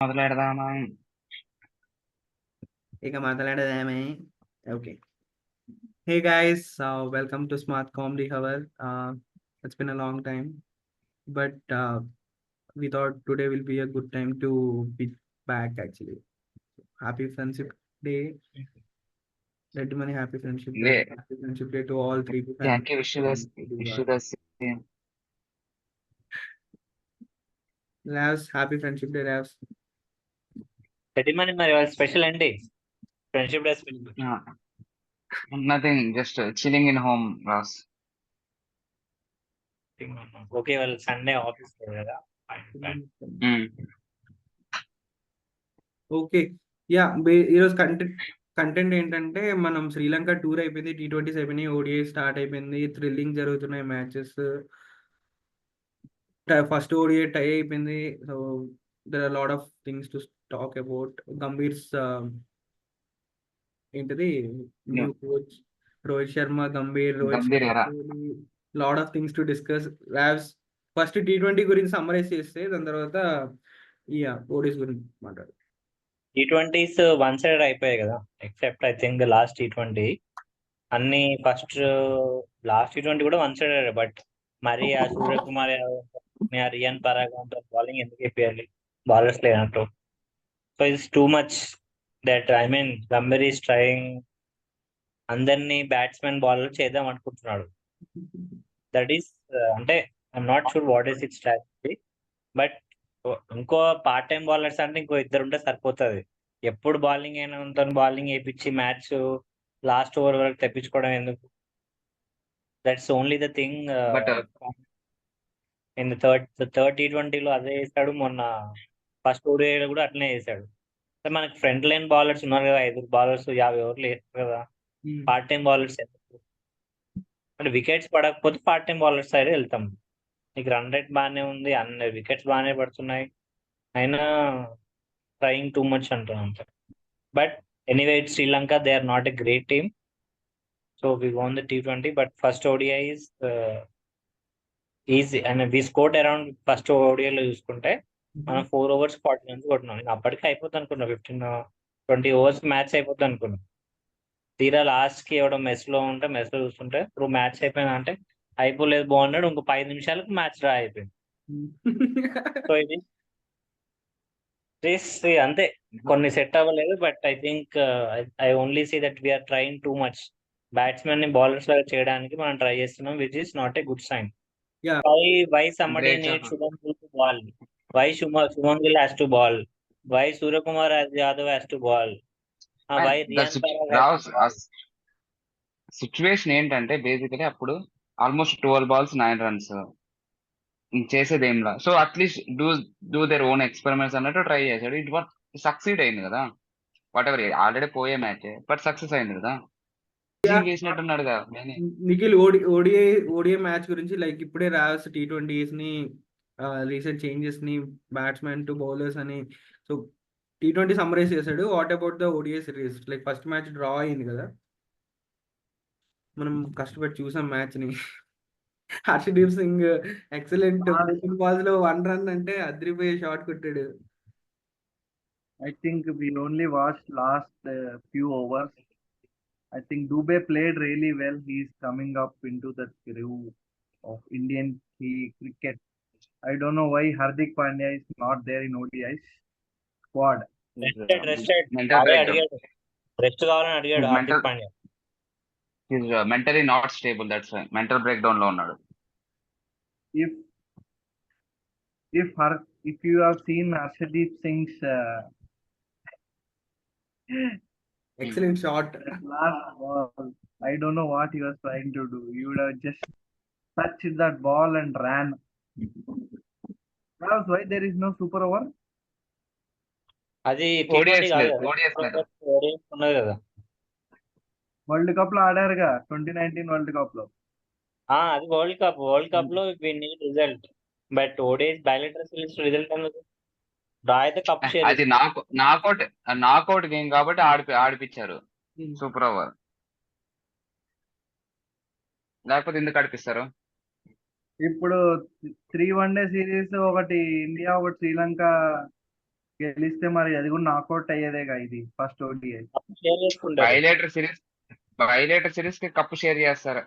మొదలెడదామా? ఇక మాట్లాడేదేమే. Okay. Hey guys, welcome to Smart Comedy Hour. It's been a long time, but we thought today will be a good time to be back actually. Happy Friendship Day. Let money happy Friendship Day. లే Happy Friendship Day to all three thank families. You. Wish the same. Lavs, happy Friendship Day, Lavs. ప్రతిమని మరి వాళ్ళ special ఏంటి? Friendship day special. Nothing, just chilling in home రాస్. Okay, వాళ్ళు Sunday office కదా. Okay. Yeah! ఈరోజు content ఏంటంటే మనం శ్రీలంక టూర్ అయిపోయింది. టీ20s అయిపోయినాయి. ఓడిఐ స్టార్ట్ అయిపోయింది. థ్రిల్లింగ్ జరుగుతున్నాయి మ్యాచెస్. ఫస్ట్ ఓడిఐ టై అయిపోయింది. So there are lot of things to talk about. Gambhir's ఏంటిది new coach Rohit Sharma, Gambhir, lot of things to discuss. Labs first T20 గురించి సమ్మరైజ్ చేస్తే దాని తర్వాత ఓడిఐస్ గురించి మాట్లాడు. టీ20s వన్ సైడ్ అయిపోయాయి కదా, except I think the last T20 అన్ని ఫస్ట్ లాస్ట్ టీ20 కూడా వన్ సైడ్. బట్ మరి ఆ సూర్యకుమార్ యాదవ్ ఆ రియాన్ పరాగ్ బౌలింగ్ ఎందుకు వేయాలి, బౌలర్స్ లేనట్టు. So it's too much that I mean Gambhir is trying అందరినీ బ్యాట్స్మెన్ బౌలర్ చేద్దాం అనుకుంటున్నాడు. దట్ ఈస్ అంటే I'm not sure what is it strategy. But ఇంకో పార్ట్ టైం బౌలర్స్ అంటే ఇంకో ఇద్దరు ఉంటే సరిపోతుంది. ఎప్పుడు బౌలింగ్ అయినా బౌలింగ్ వేయించి మ్యాచ్ లాస్ట్ ఓవర్ వరకు తెప్పించుకోవడం ఎందుకు? That's only the thing. In third టీ20లో అదే వేసాడు, మొన్న ఫస్ట్ ఓడిఐలో కూడా అట్లనే వేసాడు. మనకి ఫ్రంట్ లైన్ బౌలర్స్ ఉన్నారు కదా, 5 బౌలర్స్ 50 ఓవర్లు వేస్తారు కదా. పార్ట్ టైం బౌలర్స్ అంటే వికెట్స్ పడకపోతే పార్ట్ టైం బౌలర్ సైడ్ వెళ్తాం. నీకు రన్ రేట్ బాగానే ఉంది, అన్ని వికెట్స్ బాగానే పడుతున్నాయి, అయినా ట్రైయింగ్ టూ మచ్ అంటారు అంతే. But anyway it Sri Lanka, they are not a great team. So we won the టీ20. But first ODI is easy and we scored around first ఓడిఐలో చూసుకుంటే మనం 4 overs 40 runs కొట్టినాం. నేను అప్పటికే అయిపోతుంది అనుకున్నా, 15-20 overs మ్యాచ్ అయిపోతుంది అనుకున్నా. తీరా లాస్ట్ కి ఎవడో మెస్ లో చూస్తుంటే ఇప్పుడు మ్యాచ్ అయిపోయింది అంటే అయిపోలేదు, బాగున్నాడు, ఇంకో 5 నిమిషాలకు మ్యాచ్ డ్రా అయిపోయింది. సో ఇది అంతే, కొన్ని సెట్ అవ్వలేదు. But I think I only see that we are trying too much. Batsmen ని బౌలర్స్ లాగా చేయడానికి మనం ట్రై చేస్తున్నాం, which is not a good sign. Why somebody needs Shubman Gill to ball? Why Shubman Gill has to ball? Why Suryakumar Yadav has to ball? Why Riyan Parag has to ball? Situation ఏంటంటే basically అప్పుడు almost 12 balls 9 runs చేసేది ఏంలా. So at least do their own experiments అన్నట్టు try చేశాడు. It what succeed అయింది కదా. What ever, already పోయే match but success అయింది కదా. చేసినట్టున్నాడు కదా. నిఖిల్ ఓడిఐ మ్యాచ్ గురించి లైక్ ఇప్పుడే రాస్ టీ20s ని రీసెంట్ చేంజెస్ ని బ్యాట్స్మెన్ టు బౌలర్స్ అని సో టీ20 సమ్మరైజ్ చేశాడు. What about the ODI series? Like first match draw అయింది కదా, మనం కష్టపడి చూసాం మ్యాచ్ ని. హర్షదీప్ సింగ్ ఎక్సలెంట్ బాల్స్ లో 1 run అంటే అద్రిపోయే షాట్ కొట్టాడు. I think we only watched last few overs. I think Dubey played really well. He's coming up into the crew of Indian cricket. I don't know why Hardik Pandya is not there in ODI squad. Rest కావాలని అడిగాడు Hardik Pandya. Mentally not stable, that's why mental breakdown లో ఉన్నాడు. If you have seen Harshdeep Singh's excellent shot last ball, I don't know what he was trying to do. He would have just touched that ball and ran. That's why there is no super over. అది ODIs ఉన్నది కదా, world cup లో ఆడారుగా 2019 world cup లో. అది world cup లో we need result. But ODIs bilaterals result అన్నది draw అయితే cup అది నాకౌట్ గేమ్ కాబట్టి ఆడిపించారు సూపర్ ఓవర్. లేకపోతే ఎందుకు ఆడిపిస్తారు? ఇప్పుడు 3 వన్డే సిరీస్, ఒకటి ఇండియా ఒకటి శ్రీలంక గెలిస్తే మరి అది కూడా నాకౌట్ అయ్యేదేగా ఇది ఫస్ట్ ఓడిఐ. షేర్ చేసుకుంటారు. బయలేటర్ సిరీస్ కి కప్పు షేర్ చేస్తారు.